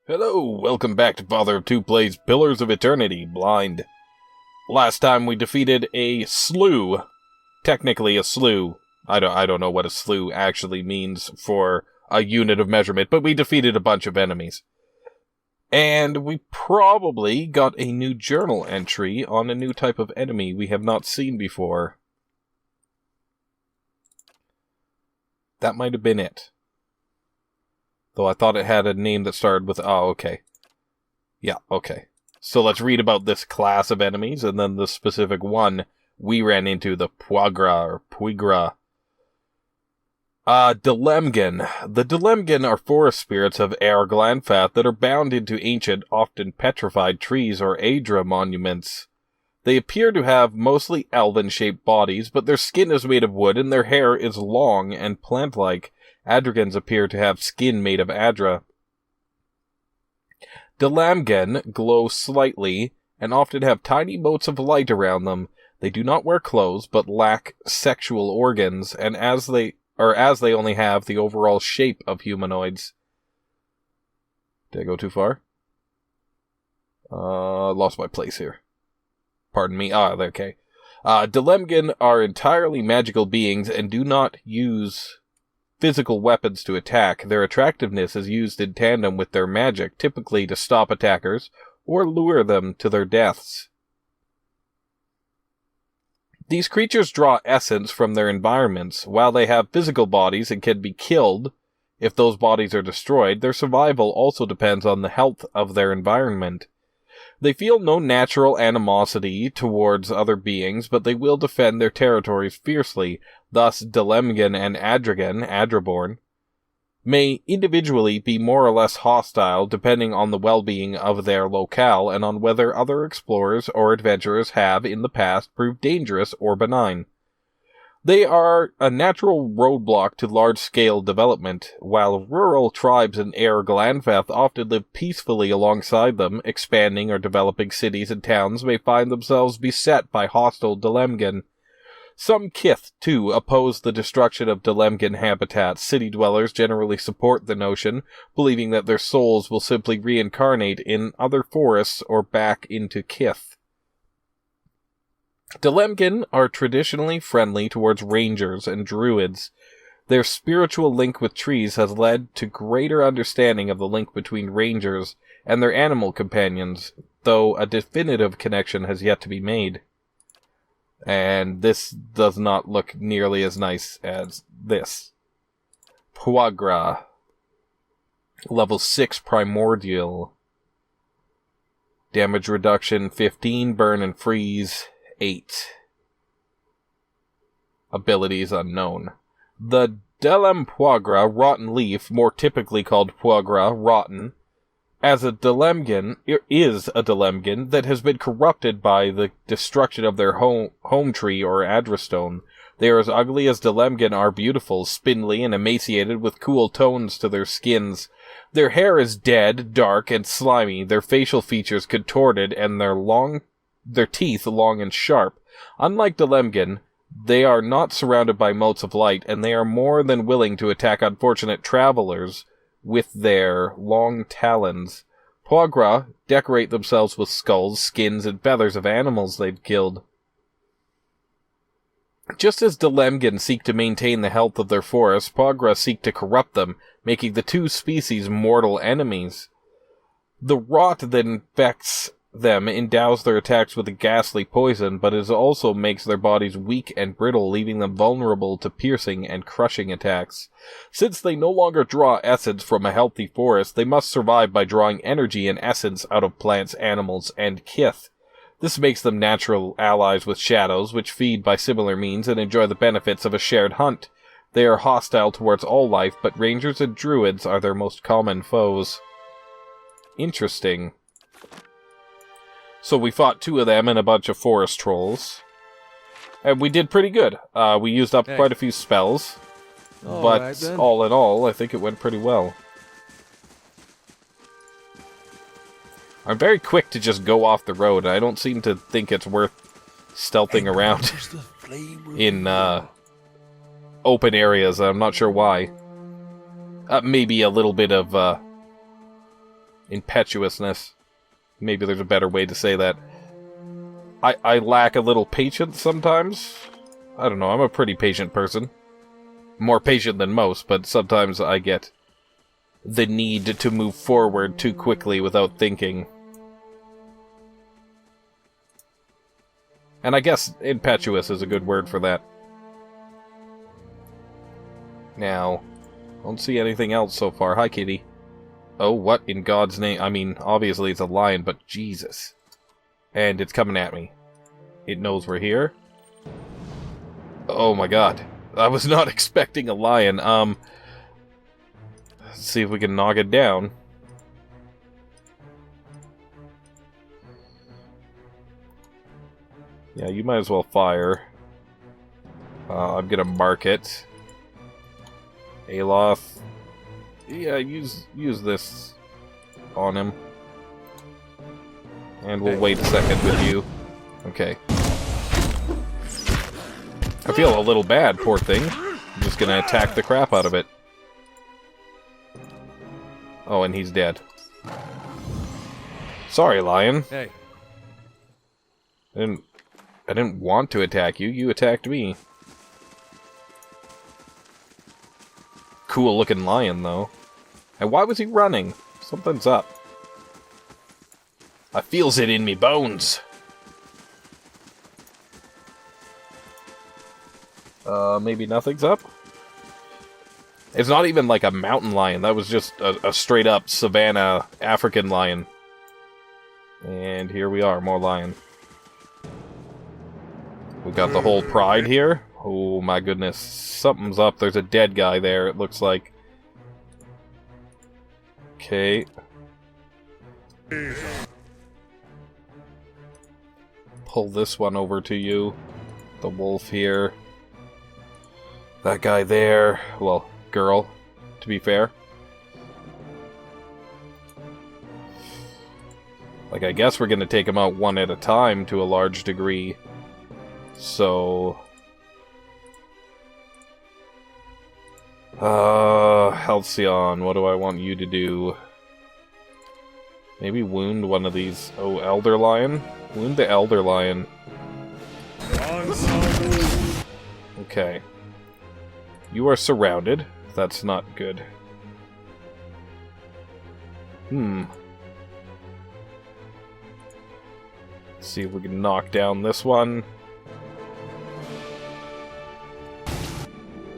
Hello, welcome back to FatherofTwo Plays Pillars of Eternity, Blind. Last time we defeated a slew. Technically a slew. I don't know what a slew actually means for a unit of measurement, but we defeated a bunch of enemies. And we probably got a new journal entry on a new type of enemy we have not seen before. That might have been it. Though I thought it had a name that started with... Oh, okay. Yeah, okay. So let's read about this class of enemies, and then the specific one we ran into, the Puigra. Dilemgen. The Dilemgen are forest spirits of Eora that are bound into ancient, often petrified trees or Aedra monuments. They appear to have mostly elven-shaped bodies, but their skin is made of wood and their hair is long and plant-like. Adrigans appear to have skin made of Adra. Dilemgen glow slightly and often have tiny motes of light around them. They do not wear clothes but lack sexual organs, and as they only have the overall shape of humanoids. Did I go too far? Lost my place here. Pardon me. Okay. Dilemgen are entirely magical beings and do not use physical weapons to attack. Their attractiveness is used in tandem with their magic, typically to stop attackers or lure them to their deaths. These creatures draw essence from their environments. While they have physical bodies and can be killed if those bodies are destroyed, their survival also depends on the health of their environment. They feel no natural animosity towards other beings, but they will defend their territories fiercely. Thus, Dilemgen and Adraborn, may individually be more or less hostile depending on the well-being of their locale and on whether other explorers or adventurers have in the past proved dangerous or benign. They are a natural roadblock to large-scale development, while rural tribes in Eora often live peacefully alongside them. Expanding or developing cities and towns may find themselves beset by hostile Dilemgen. Some Kith, too, oppose the destruction of Dilemgen habitats. City dwellers generally support the notion, believing that their souls will simply reincarnate in other forests or back into Kith. Dilemgen are traditionally friendly towards rangers and druids. Their spiritual link with trees has led to greater understanding of the link between rangers and their animal companions, though a definitive connection has yet to be made. And this does not look nearly as nice as this. Puagra. Level 6 Primordial. Damage reduction 15, burn and freeze 8. Abilities unknown. The Puagra Rotten Leaf, more typically called Puagra Rotten, is a Dilemgen that has been corrupted by the destruction of their home tree or Adrastone. They are as ugly as Dilemgen are beautiful, spindly and emaciated with cool tones to their skins. Their hair is dead, dark, and slimy, their facial features contorted, and their teeth long and sharp. Unlike Dilemgen, they are not surrounded by motes of light, and they are more than willing to attack unfortunate travelers with their long talons. Puagra decorate themselves with skulls, skins, and feathers of animals they've killed. Just as Dilemgen seek to maintain the health of their forests, Puagra seek to corrupt them, making the two species mortal enemies. The rot that infects them endows their attacks with a ghastly poison, but it also makes their bodies weak and brittle, leaving them vulnerable to piercing and crushing attacks. Since they no longer draw essence from a healthy forest, they must survive by drawing energy and essence out of plants, animals, and Kith. This makes them natural allies with shadows, which feed by similar means and enjoy the benefits of a shared hunt. They are hostile towards all life, but rangers and druids are their most common foes. Interesting. So we fought 2 of them and a bunch of forest trolls. And we did pretty good. We used up quite a few spells. But all in all, I think it went pretty well. I'm very quick to just go off the road. I don't seem to think it's worth stealthing around in open areas. I'm not sure why. Maybe a little bit of impetuousness. Maybe there's a better way to say that. I lack a little patience sometimes. I don't know, I'm a pretty patient person. More patient than most, but sometimes I get the need to move forward too quickly without thinking. And I guess impetuous is a good word for that. Now, don't see anything else so far. Hi, kitty. Oh, what in God's name? I mean, obviously it's a lion, but Jesus. And it's coming at me. It knows we're here. Oh my god. I was not expecting a lion. Let's see if we can knock it down. Yeah, you might as well fire. I'm gonna mark it. Aloth. Yeah, use this on him. And we'll wait a second with you. Okay. I feel a little bad, poor thing. I'm just gonna attack the crap out of it. Oh, and he's dead. Sorry, lion. Hey. I didn't want to attack you. You attacked me. Cool looking lion, though. And why was he running? Something's up. I feels it in me bones. Maybe nothing's up? It's not even like a mountain lion. That was just a straight up savanna African lion. And here we are, more lion. We've got the whole pride here. Oh my goodness. Something's up. There's a dead guy there, it looks like. Okay. Pull this one over to you. The wolf here. That guy there. Well, girl, to be fair. Like, I guess we're gonna take them out one at a time to a large degree. So... Halcyon, what do I want you to do? Maybe wound one of these... Oh, Elder Lion? Wound the Elder Lion. Okay. You are surrounded. That's not good. Let's see if we can knock down this one.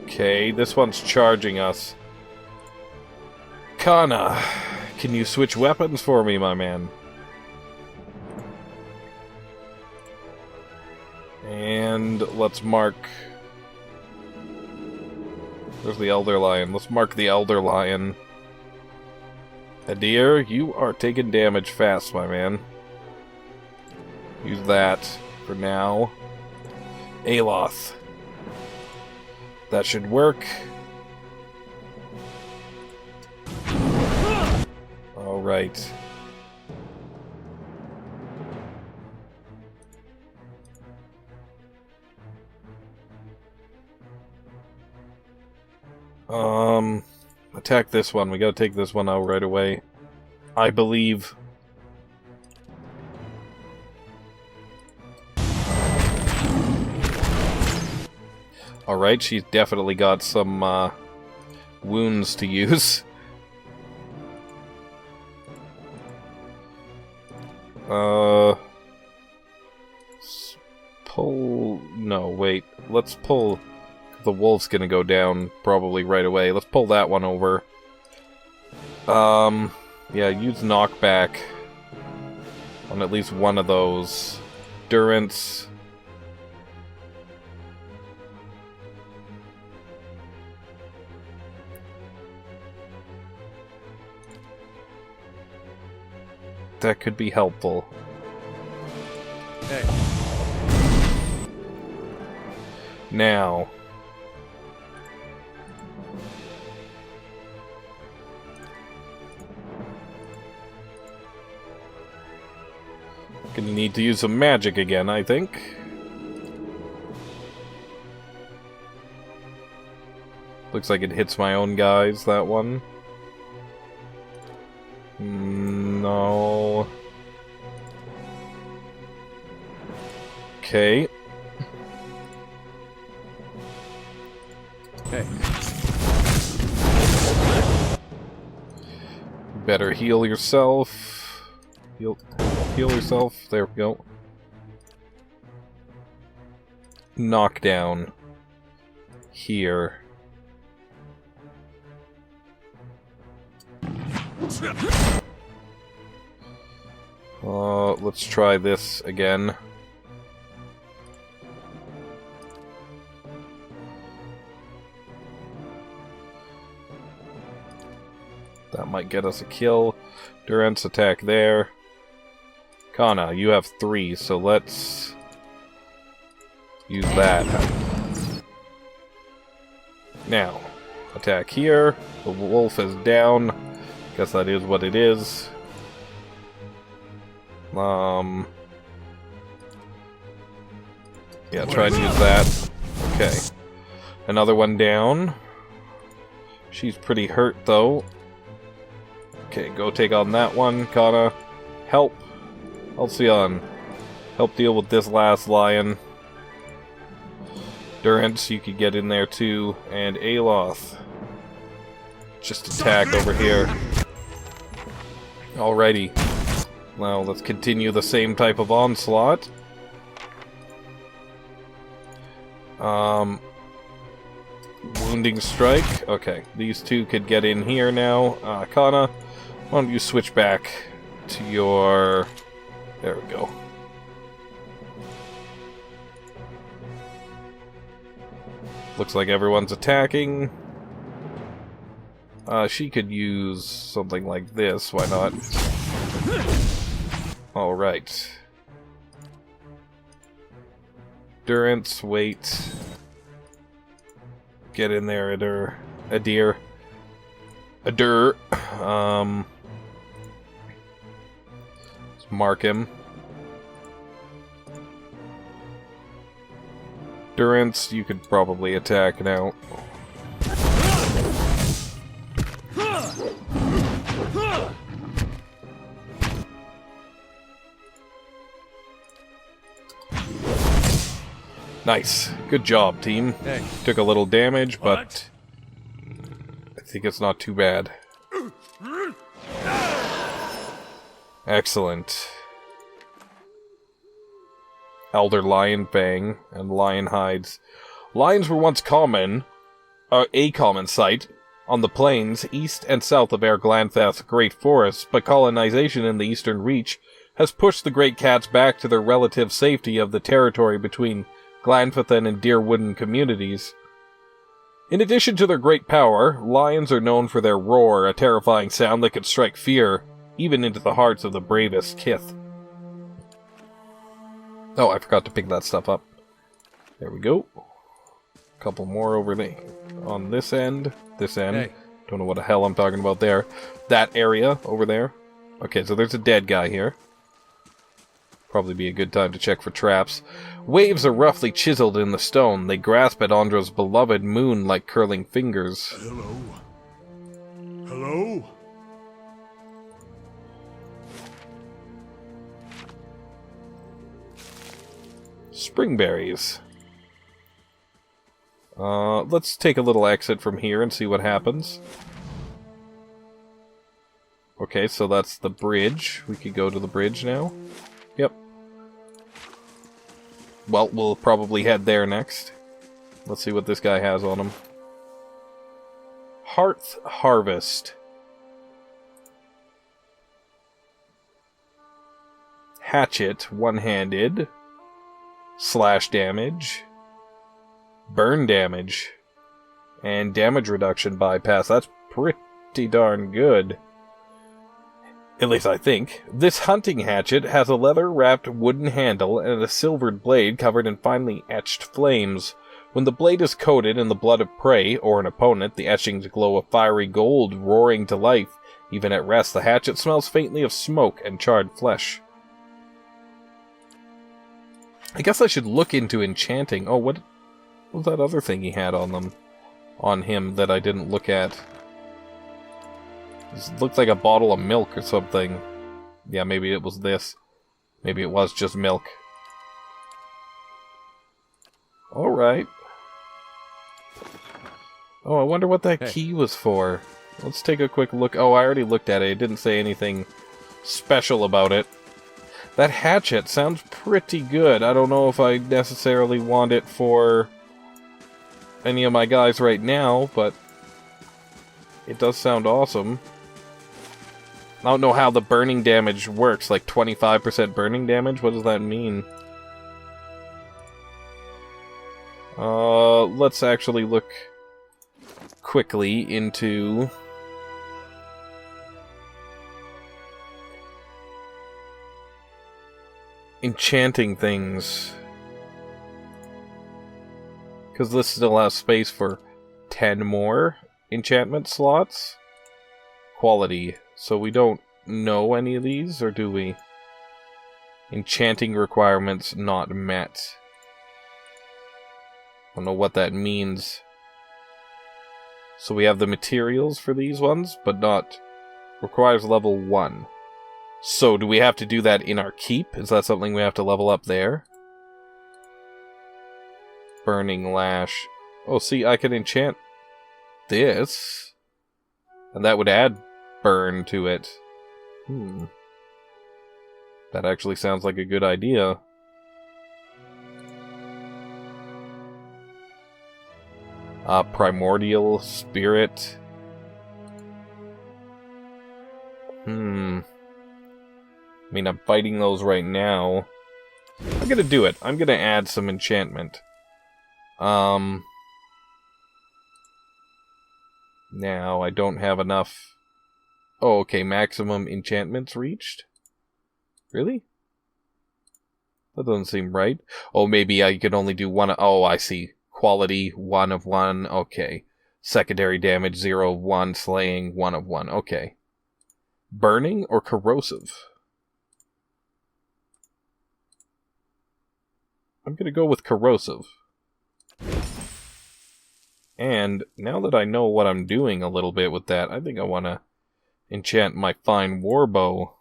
Okay, this one's charging us. Kana, can you switch weapons for me, my man? And let's mark... There's the Elder Lion. Let's mark the Elder Lion. Adir, you are taking damage fast, my man. Use that for now. Aloth. That should work. Alright. Attack this one. We gotta take this one out right away. I believe. Alright, she's definitely got some, wounds to use. Pull... No, wait. Let's pull... The wolf's gonna go down probably right away. Let's pull that one over. Yeah, use knockback on at least one of those. Durance. That could be helpful. Hey. Now... Gonna need to use some magic again, I think. Looks like it hits my own guys, that one. No. Okay. Okay. Better heal yourself. Heal yourself. There we go. Knockdown. Here. Let's try this again. That might get us a kill. Durance attack there. Kana, you have 3, so let's use that. Now, attack here. The wolf is down. Guess that is what it is. Yeah, try to use that. Okay. Another one down. She's pretty hurt, though. Okay, go take on that one, Kana. Help. Halcyon. Help deal with this last lion. Durance, you could get in there too. And Aloth. Just attack over here. Alrighty. Now, let's continue the same type of onslaught. Wounding strike. Okay, these two could get in here now. Kana, why don't you switch back to your... There we go. Looks like everyone's attacking. She could use something like this, why not? Alright. Durance, wait. Get in there, Adir. Let's mark him. Durance, you could probably attack now. Nice. Good job, team. Hey. Took a little damage, but I think it's not too bad. Excellent. Elder Lion Fang and Lion Hides. Lions were once a common sight on the plains east and south of Glanthath's Great Forest, but colonization in the Eastern Reach has pushed the great cats back to their relative safety of the territory between Glanfathan and Deerwooden communities. In addition to their great power, lions are known for their roar, a terrifying sound that could strike fear even into the hearts of the bravest kith. Oh, I forgot to pick that stuff up. There we go. A couple more over there. On this end. This end. Hey. Don't know what the hell I'm talking about there. That area over there. Okay, so there's a dead guy here. Probably be a good time to check for traps. Waves are roughly chiseled in the stone. They grasp at Andra's beloved moon like curling fingers. Hello? Hello? Springberries. Let's take a little exit from here and see what happens. Okay, so that's the bridge. We could go to the bridge now. Yep. Well, we'll probably head there next. Let's see what this guy has on him. Hearth Harvest. Hatchet, one-handed. Slash damage. Burn damage. And damage reduction bypass. That's pretty darn good. At least I think. This hunting hatchet has a leather-wrapped wooden handle and a silvered blade covered in finely etched flames. When the blade is coated in the blood of prey, or an opponent, the etchings glow a fiery gold, roaring to life. Even at rest, the hatchet smells faintly of smoke and charred flesh. I guess I should look into enchanting. Oh, what was that other thing he had on them? On him that I didn't look at? This looked like a bottle of milk or something. Yeah, maybe it was this. Maybe it was just milk. Alright. Oh, I wonder what that key was for. Let's take a quick look. Oh, I already looked at it. It didn't say anything special about it. That hatchet sounds pretty good. I don't know if I necessarily want it for any of my guys right now, but it does sound awesome. I don't know how the burning damage works, like 25% burning damage? What does that mean? Let's actually look quickly into enchanting things. Because this still has space for 10 more enchantment slots. Quality. So we don't know any of these, or do we? Enchanting requirements not met. I don't know what that means. So we have the materials for these ones, but not... Requires level 1. So do we have to do that in our keep? Is that something we have to level up there? Burning Lash. Oh, see, I can enchant this. And that would add burn to it. That actually sounds like a good idea. Primordial Spirit. I mean, I'm fighting those right now. I'm gonna do it. I'm gonna add some enchantment. Now, I don't have enough... Oh, okay, maximum enchantments reached? Really? That doesn't seem right. Oh, maybe I can only do one... Oh, I see. Quality, 1 of 1, okay. Secondary damage, 0 of 1. Slaying, 1 of 1, okay. Burning or corrosive? I'm gonna go with corrosive. And now that I know what I'm doing a little bit with that, I think I want to enchant my fine warbow.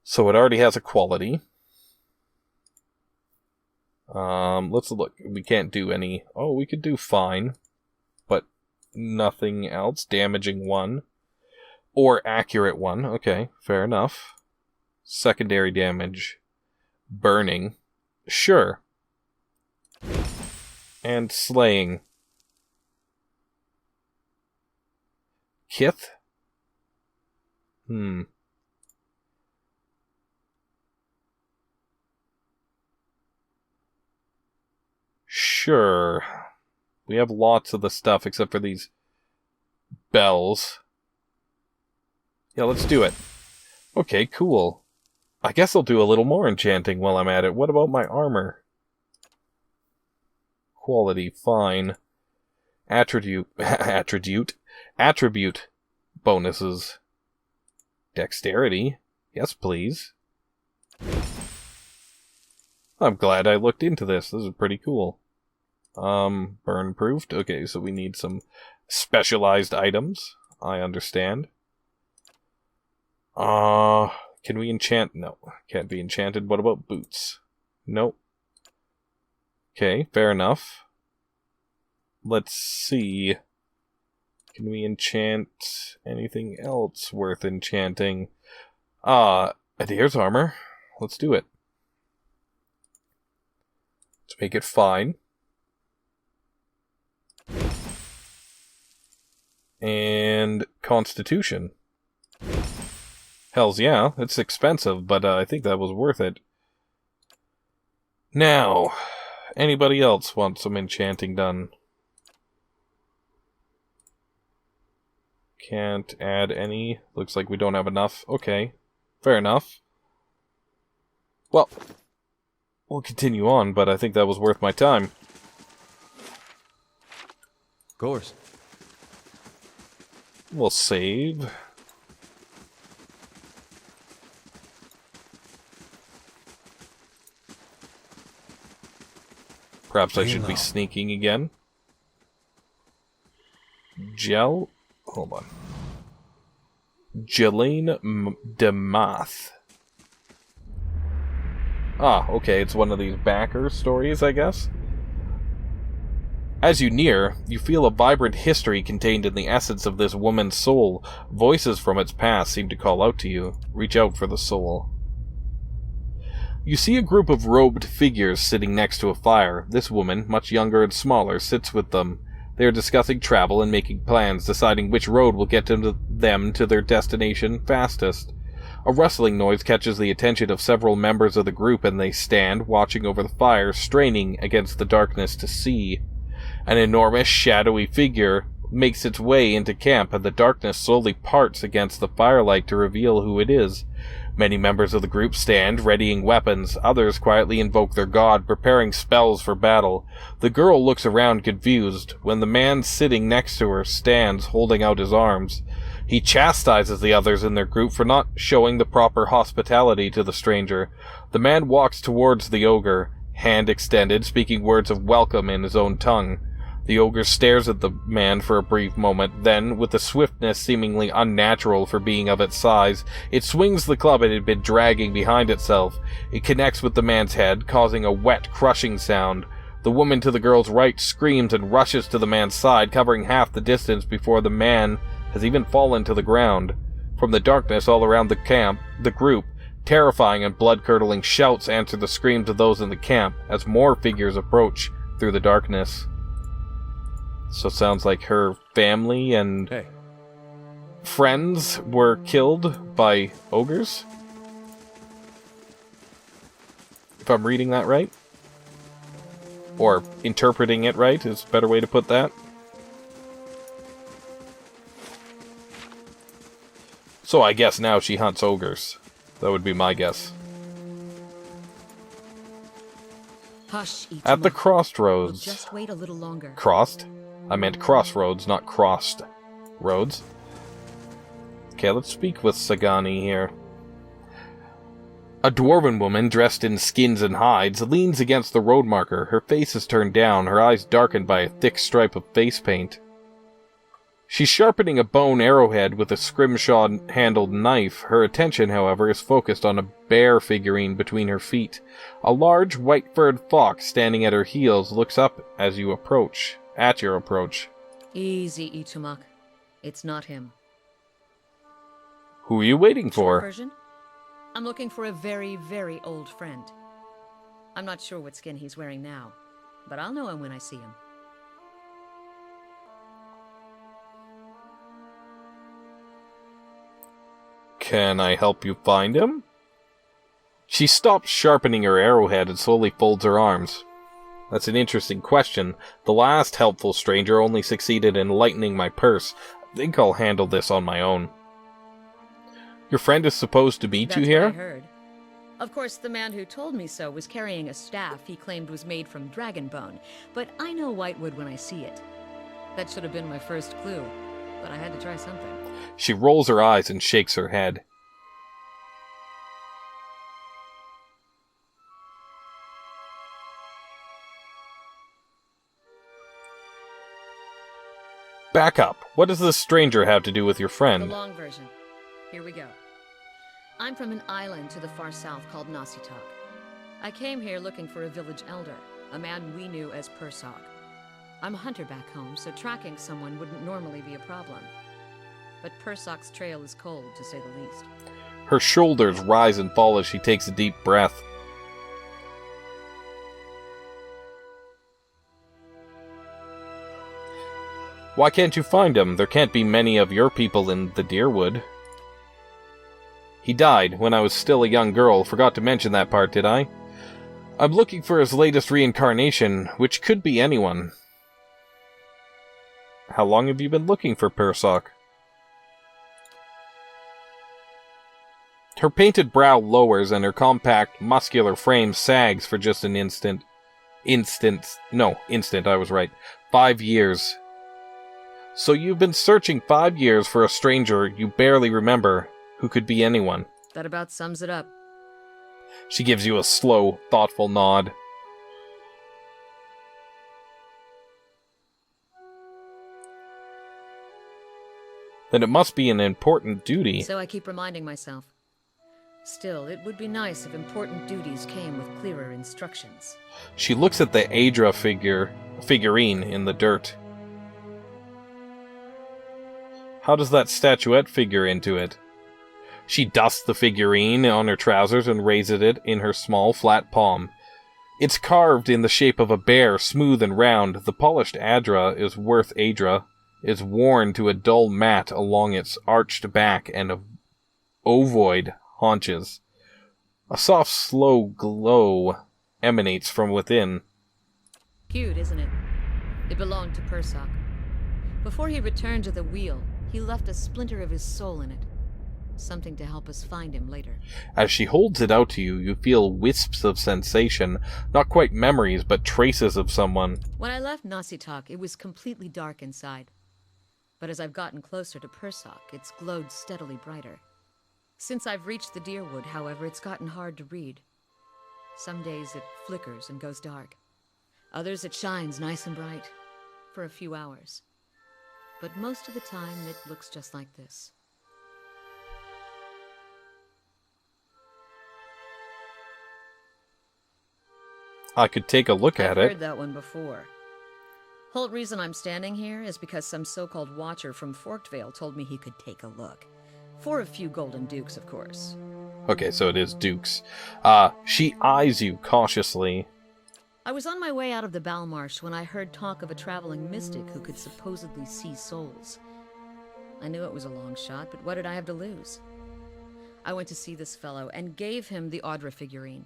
So it already has a quality. Let's look. We can't do any... Oh, we could do fine. But nothing else. Damaging 1. Or accurate 1. Okay, fair enough. Secondary damage. Burning. Sure. And slaying. Kith? Sure. We have lots of the stuff except for these bells. Yeah, let's do it. Okay, cool. I guess I'll do a little more enchanting while I'm at it. What about my armor? Quality, fine. Attribute bonuses. Dexterity. Yes, please. I'm glad I looked into this. This is pretty cool. Burn proofed. Okay, so we need some specialized items. I understand. Can we enchant? No, can't be enchanted. What about boots? Nope. Okay, fair enough. Let's see. Can we enchant anything else worth enchanting? Adhere's armor. Let's do it. Let's make it fine. And Constitution. Hells yeah, it's expensive, but I think that was worth it. Now, anybody else want some enchanting done? Can't add any. Looks like we don't have enough. Okay, fair enough. Well, we'll continue on, but I think that was worth my time. Of course. We'll save. Perhaps I should be sneaking again. Hold on. Jelaine Demath. Ah, okay, it's one of these backer stories, I guess. As you near, you feel a vibrant history contained in the essence of this woman's soul. Voices from its past seem to call out to you. Reach out for the soul. You see a group of robed figures sitting next to a fire. This woman, much younger and smaller, sits with them. They are discussing travel and making plans, deciding which road will get them to their destination fastest. A rustling noise catches the attention of several members of the group, and they stand, watching over the fire, straining against the darkness to see. An enormous, shadowy figure makes its way into camp, and the darkness slowly parts against the firelight to reveal who it is. Many members of the group stand, readying weapons. Others quietly invoke their god, preparing spells for battle. The girl looks around confused, when the man sitting next to her stands, holding out his arms. He chastises the others in their group for not showing the proper hospitality to the stranger. The man walks towards the ogre, hand extended, speaking words of welcome in his own tongue. The ogre stares at the man for a brief moment, then, with a swiftness seemingly unnatural for being of its size, it swings the club it had been dragging behind itself. It connects with the man's head, causing a wet, crushing sound. The woman to the girl's right screams and rushes to the man's side, covering half the distance before the man has even fallen to the ground. From the darkness all around the group, terrifying and blood-curdling shouts answer the screams of those in the camp as more figures approach through the darkness. So it sounds like her family and friends were killed by ogres? If I'm reading that right? Or interpreting it right is a better way to put that. So I guess now she hunts ogres. That would be my guess. Hush, At the crossroads. We'll just wait a little longer. Crossed? I meant crossroads, not crossed roads. Okay, let's speak with Sagani here. A dwarven woman, dressed in skins and hides, leans against the road marker. Her face is turned down, her eyes darkened by a thick stripe of face paint. She's sharpening a bone arrowhead with a scrimshaw-handled knife. Her attention, however, is focused on a bear figurine between her feet. A large, white-furred fox standing at her heels looks up as you approach. At your approach. Easy, Itumak. It's not him. Who are you waiting for? Short version? I'm looking for a very, very old friend. I'm not sure what skin he's wearing now, but I'll know him when I see him. Can I help you find him? She stops sharpening her arrowhead and slowly folds her arms. That's an interesting question. The last helpful stranger only succeeded in lightening my purse. I think I'll handle this on my own. Your friend is supposed to meet you here? That's what I heard. Of course, the man who told me so was carrying a staff he claimed was made from dragon bone, but I know whitewood when I see it. That should have been my first clue, but I had to try something. She rolls her eyes and shakes her head. Back up. What does this stranger have to do with your friend? The long version. Here we go. I'm from an island to the far south called Nasitak. I came here looking for a village elder, a man we knew as Persog. I'm a hunter back home, so tracking someone wouldn't normally be a problem. But Persog's trail is cold, to say the least. Her shoulders rise and fall as she takes a deep breath. Why can't you find him? There can't be many of your people in the Deerwood. He died when I was still a young girl. Forgot to mention that part, did I? I'm looking for his latest reincarnation, which could be anyone. How long have you been looking for Persog? Her painted brow lowers and her compact, muscular frame sags for just an instant. Instant, I was right. 5 years. So you've been searching 5 years for a stranger you barely remember, who could be anyone. That about sums it up. She gives you a slow, thoughtful nod. Then it must be an important duty. So I keep reminding myself. Still, it would be nice if important duties came with clearer instructions. She looks at the Aedra figurine in the dirt. How does that statuette figure into it? She dusts the figurine on her trousers and raises it in her small, flat palm. It's carved in the shape of a bear, smooth and round. The polished Aedra is worn to a dull mat along its arched back and ovoid haunches. A soft, slow glow emanates from within. Cute, isn't it? It belonged to Persok. Before he returned to the wheel, he left a splinter of his soul in it. Something to help us find him later. As she holds it out to you, you feel wisps of sensation. Not quite memories, but traces of someone. When I left Nasitok, it was completely dark inside. But as I've gotten closer to Persok, it's glowed steadily brighter. Since I've reached the Deerwood, however, it's gotten hard to read. Some days it flickers and goes dark. Others it shines nice and bright. For a few hours. But most of the time it looks just like this. I could take a look at I've it. heard that one before. Whole reason I'm standing here is because some so-called watcher from Forkvale told me he could take a look. For a few golden dukes, of course. Okay, so it is Dukes. She eyes you cautiously. I was on my way out of the Balmarsh when I heard talk of a traveling mystic who could supposedly see souls. I knew it was a long shot, but what did I have to lose? I went to see this fellow and gave him the Audra figurine.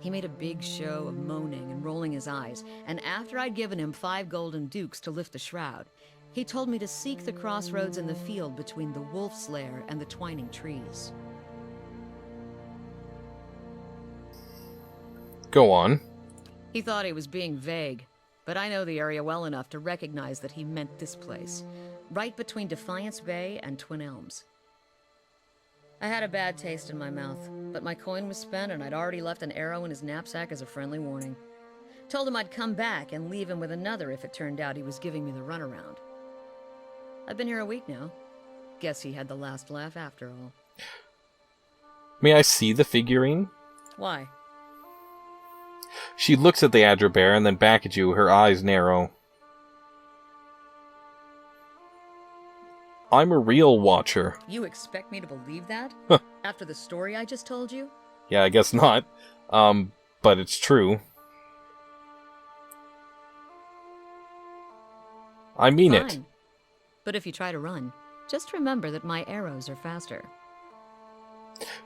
He made a big show of moaning and rolling his eyes, and after I'd given him 5 golden dukes to lift the shroud, he told me to seek the crossroads in the field between the wolf's lair and the twining trees. Go on. He thought he was being vague, but I know the area well enough to recognize that he meant this place, right between Defiance Bay and Twin Elms. I had a bad taste in my mouth, but my coin was spent and I'd already left an arrow in his knapsack as a friendly warning. Told him I'd come back and leave him with another if it turned out he was giving me the runaround. I've been here a week now. Guess he had the last laugh after all. May I see the figurine? Why? She looks at the Aedra bear and then back at you, her eyes narrow. I'm a real watcher. You expect me to believe that? After the story I just told you? Yeah, I guess not. But it's true. I mean Fine. it. But if you try to run, just remember that my arrows are faster.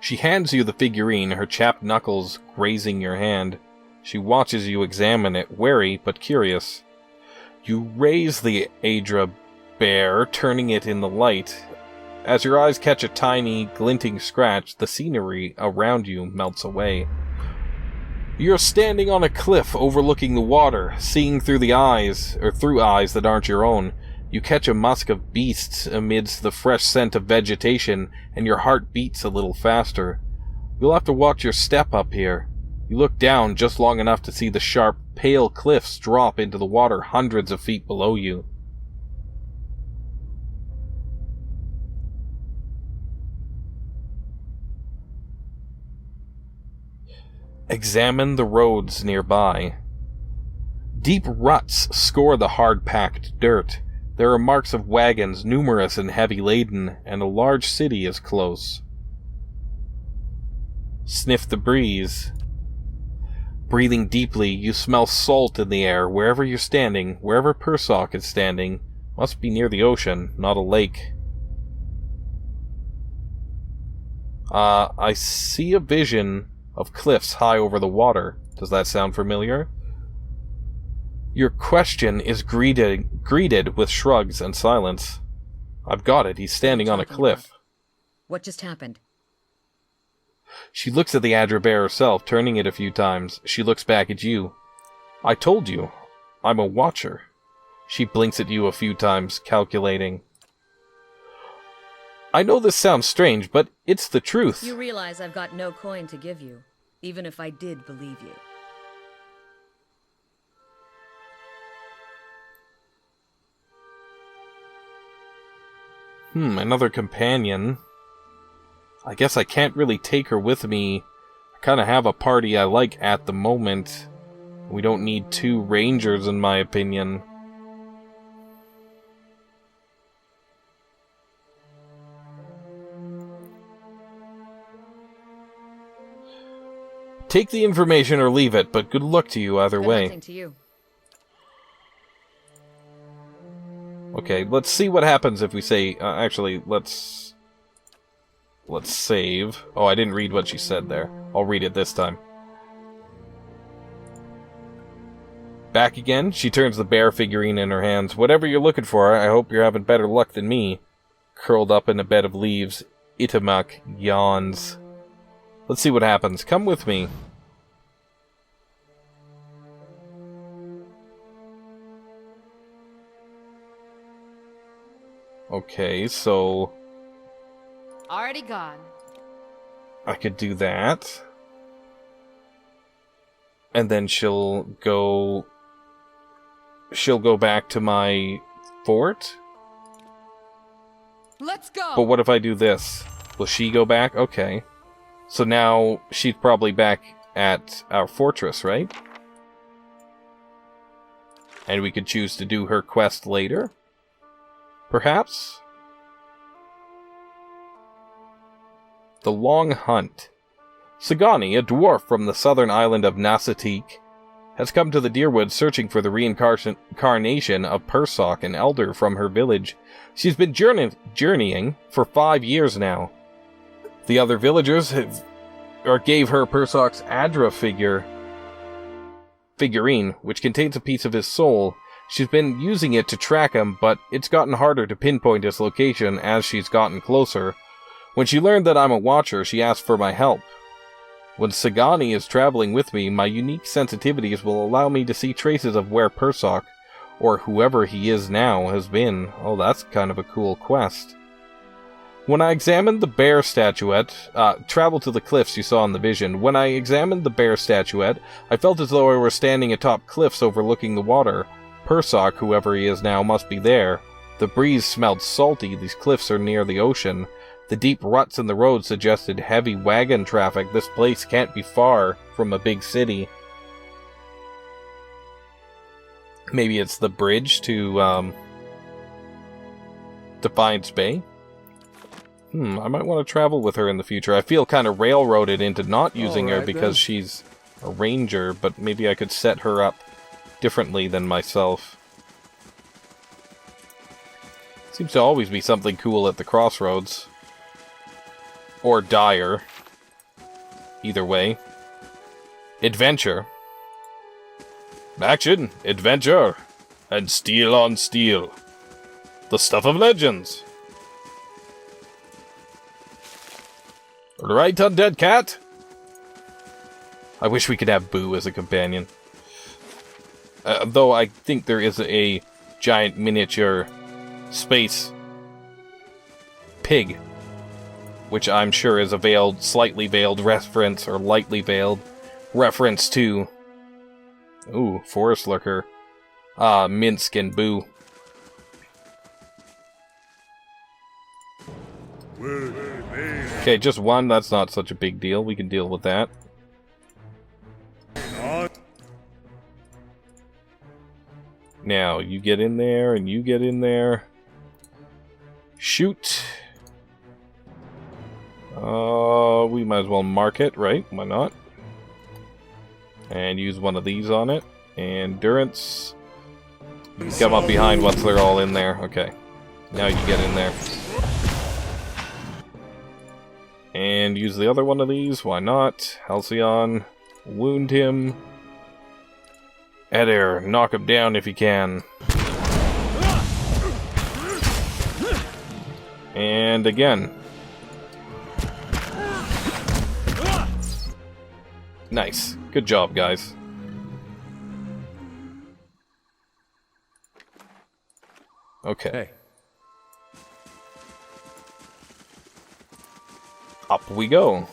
She hands you the figurine, her chapped knuckles grazing your hand. She watches you examine it, wary but curious. You raise the Aedra bear, turning it in the light. As your eyes catch a tiny, glinting scratch, the scenery around you melts away. You're standing on a cliff overlooking the water, seeing through eyes that aren't your own. You catch a musk of beasts amidst the fresh scent of vegetation, and your heart beats a little faster. You'll have to watch your step up here. You look down just long enough to see the sharp, pale cliffs drop into the water hundreds of feet below you. Examine the roads nearby. Deep ruts score the hard-packed dirt. There are marks of wagons, numerous and heavy laden, and a large city is close. Sniff the breeze. Breathing deeply, you smell salt in the air. Wherever you're standing, wherever Persok is standing, must be near the ocean, not a lake. I see a vision of cliffs high over the water. Does that sound familiar? Your question is greeted with shrugs and silence. I've got it. He's standing on a cliff. What just happened? She looks at the Aedra bear herself, turning it a few times. She looks back at you. I told you. I'm a watcher. She blinks at you a few times, calculating. I know this sounds strange, but it's the truth. You realize I've got no coin to give you, even if I did believe you. Another companion. I guess I can't really take her with me. I kind of have a party I like at the moment. We don't need 2 rangers, in my opinion. Take the information or leave it, but good luck to you either way. Good hunting to you. Okay, let's see what happens if we say... actually, let's save. Oh, I didn't read what she said there. I'll read it this time. Back again, she turns the bear figurine in her hands. Whatever you're looking for, I hope you're having better luck than me. Curled up in a bed of leaves, Itamak yawns. Let's see what happens. Come with me. Okay, so... Already gone. I could do that. And then she'll go back to my fort? Let's go! But what if I do this? Will she go back? Okay. So now she's probably back at our fortress, right? And we could choose to do her quest later? Perhaps? The Long Hunt. Sagani, a dwarf from the southern island of Nasatik, has come to the Deerwood searching for the reincarnation of Persok, an elder from her village. She's been journeying for 5 years now. The other villagers gave her Persok's Adra figurine, which contains a piece of his soul. She's been using it to track him, but it's gotten harder to pinpoint his location as she's gotten closer. When she learned that I'm a watcher, she asked for my help. When Sagani is traveling with me, my unique sensitivities will allow me to see traces of where Persok, or whoever he is now, has been. Oh, that's kind of a cool quest. When I examined the bear statuette, travel to the cliffs you saw in the vision. When I examined the bear statuette, I felt as though I were standing atop cliffs overlooking the water. Persok, whoever he is now, must be there. The breeze smelled salty. These cliffs are near the ocean. The deep ruts in the road suggested heavy wagon traffic. This place can't be far from a big city. Maybe it's the bridge to Defiance Bay? I might want to travel with her in the future. I feel kind of railroaded into not using her because she's a ranger, but maybe I could set her up differently than myself. Seems to always be something cool at the crossroads. Or dire. Either way. Adventure. Action, adventure, and steel on steel. The stuff of legends. Right, undead cat? I wish we could have Boo as a companion. Though I think there is a giant miniature space pig, which I'm sure is a slightly veiled reference, or lightly veiled reference to... Ooh, Forest Lurker. Minsk and Boo. Okay, just one, that's not such a big deal. We can deal with that. Now, you get in there, and you get in there. Shoot. We might as well mark it, right? Why not? And use one of these on it. Endurance. You can come up behind once they're all in there. Okay. Now you get in there. And use the other one of these. Why not? Halcyon. Wound him. Adair, knock him down if you can. And again. Nice. Good job, guys. Okay. Hey. Up we go.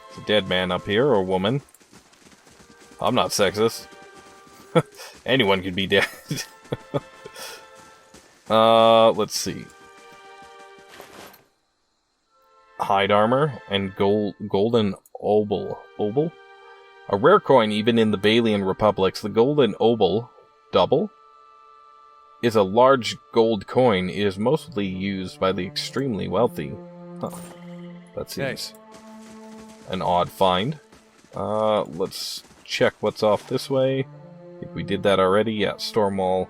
It's a dead man up here, or woman. I'm not sexist. Anyone could be dead. Let's see. Hide armor and golden obol. Obol? A rare coin even in the Balian republics, the golden obol, double, is a large gold coin. It is mostly used by the extremely wealthy. Huh. That seems an odd find. Let's check what's off this way. I think we did that already. Yeah, Stormwall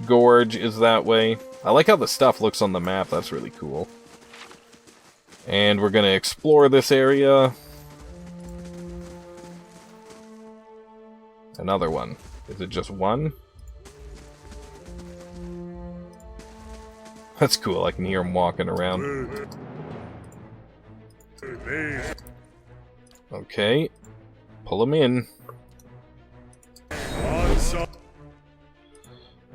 Gorge is that way. I like how the stuff looks on the map. That's really cool. And we're gonna explore this area. Another one. Is it just one? That's cool. I can hear him walking around. Okay. Pull him in.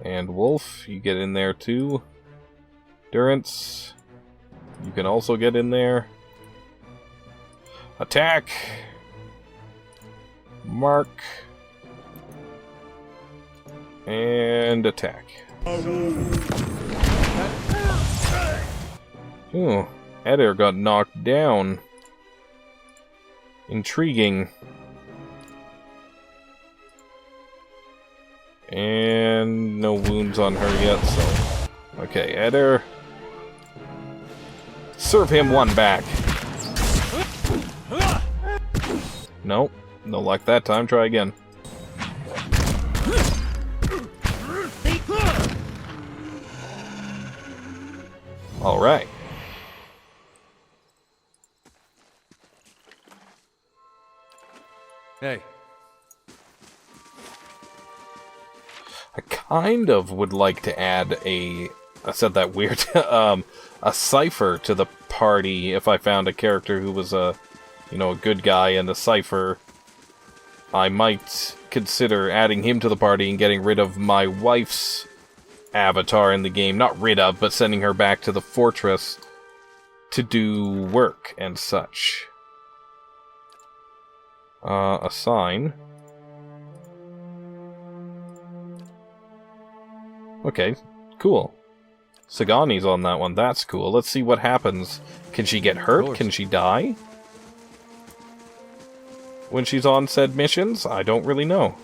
And Wolf, you get in there too. Durance, you can also get in there. Attack! Mark. And attack. Ooh, Eder got knocked down. Intriguing. And no wounds on her yet, so... Okay, Eder. Serve him one back. Nope, no luck that time. Try again. Alright. Hey. I kind of would like to add I said that weird, a cipher to the party if I found a character who was a good guy and a cipher. I might consider adding him to the party and getting rid of my wife's avatar in the game. Not rid of, but sending her back to the fortress to do work and such. Assign. Okay, cool. Sagani's on that one. That's cool. Let's see what happens. Can she get hurt? Can she die? When she's on said missions? I don't really know.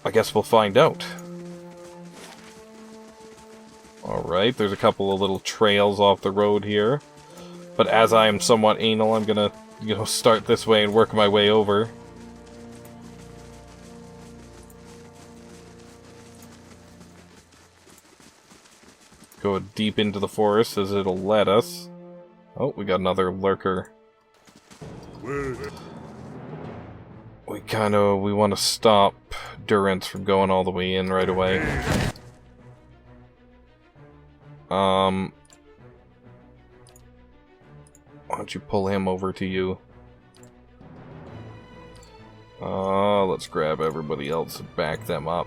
I guess we'll find out. Alright, there's a couple of little trails off the road here. But as I am somewhat anal, I'm gonna, start this way and work my way over. Go deep into the forest as it'll let us. Oh, we got another lurker. We want to stop Durance from going all the way in right away. Why don't you pull him over to you? Let's grab everybody else and back them up.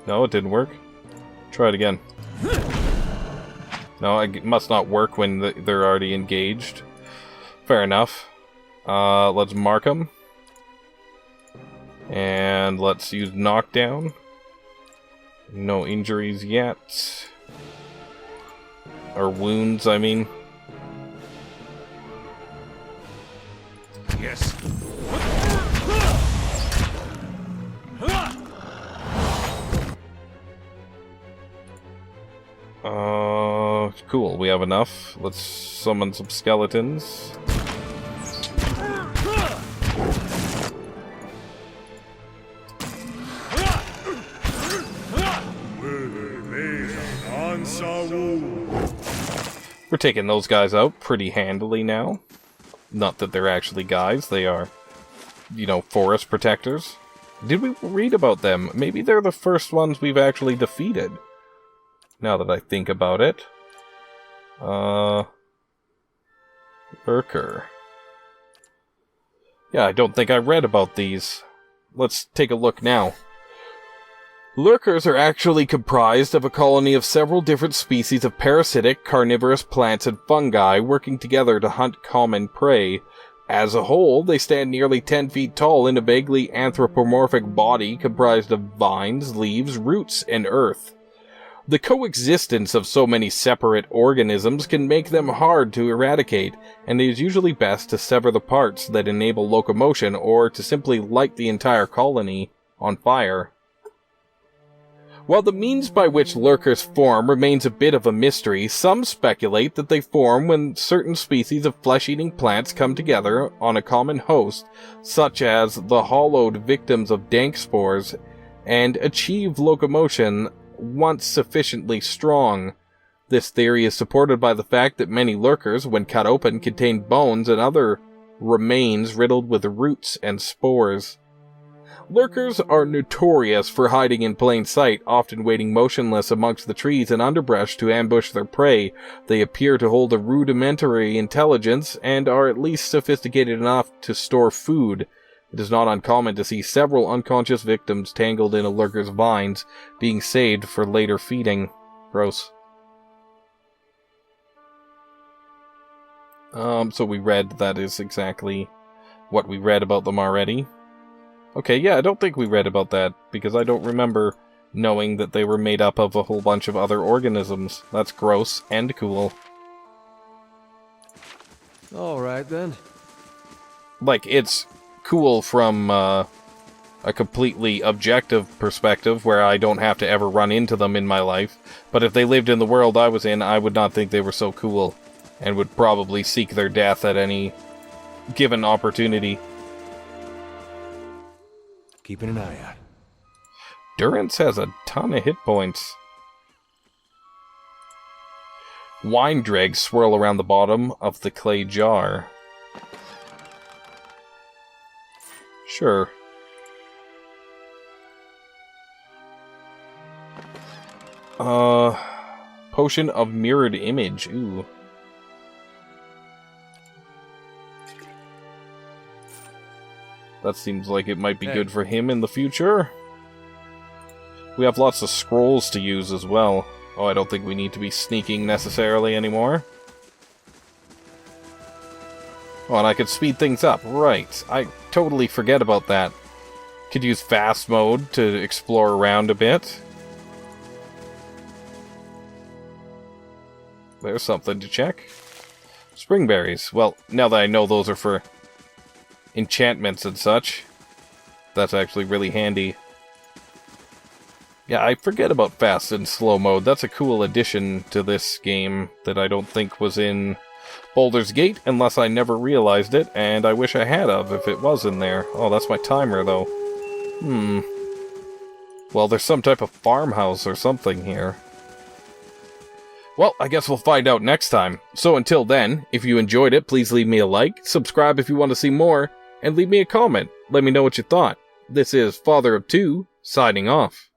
No, it didn't work. Try it again. No, it must not work when they're already engaged. Fair enough. Let's mark them. And let's use knockdown. No injuries yet. Or wounds, I mean. Yes. Cool, we have enough. Let's summon some skeletons. We're taking those guys out pretty handily now. Not that they're actually guys, they are, forest protectors. Did we read about them? Maybe they're the first ones we've actually defeated. Now that I think about it. Lurker. Yeah, I don't think I read about these. Let's take a look now. Lurkers are actually comprised of a colony of several different species of parasitic, carnivorous plants and fungi working together to hunt common prey. As a whole, they stand nearly 10 feet tall in a vaguely anthropomorphic body comprised of vines, leaves, roots, and earth. The coexistence of so many separate organisms can make them hard to eradicate, and it is usually best to sever the parts that enable locomotion or to simply light the entire colony on fire. While the means by which lurkers form remains a bit of a mystery, some speculate that they form when certain species of flesh-eating plants come together on a common host, such as the hollowed victims of dank spores, and achieve locomotion once sufficiently strong. This theory is supported by the fact that many lurkers, when cut open, contain bones and other remains riddled with roots and spores. Lurkers are notorious for hiding in plain sight, often waiting motionless amongst the trees and underbrush to ambush their prey. They appear to hold a rudimentary intelligence and are at least sophisticated enough to store food. It is not uncommon to see several unconscious victims tangled in a lurker's vines, being saved for later feeding. Gross. So we read that is exactly what we read about them already. Okay, yeah, I don't think we read about that, because I don't remember knowing that they were made up of a whole bunch of other organisms. That's gross and cool. Alright then. Like, it's cool from a completely objective perspective, where I don't have to ever run into them in my life, but if they lived in the world I was in, I would not think they were so cool, and would probably seek their death at any given opportunity. Keeping an eye out. Durance has a ton of hit points. Wine dregs swirl around the bottom of the clay jar. Sure. Potion of mirrored image. Ooh. That seems like it might be good for him in the future. We have lots of scrolls to use as well. Oh, I don't think we need to be sneaking necessarily anymore. Oh, and I could speed things up. Right. I totally forget about that. Could use fast mode to explore around a bit. There's something to check. Springberries. Well, now that I know those are for enchantments and such, that's actually really handy. Yeah, I forget about fast and slow mode. That's a cool addition to this game that I don't think was in Baldur's Gate, unless I never realized it, and I wish I had of if it was in there. Oh, that's my timer, though. Well, there's some type of farmhouse or something here. Well, I guess we'll find out next time. So until then, if you enjoyed it, please leave me a like, subscribe if you want to see more, and leave me a comment. Let me know what you thought. This is FatherofTwo, signing off.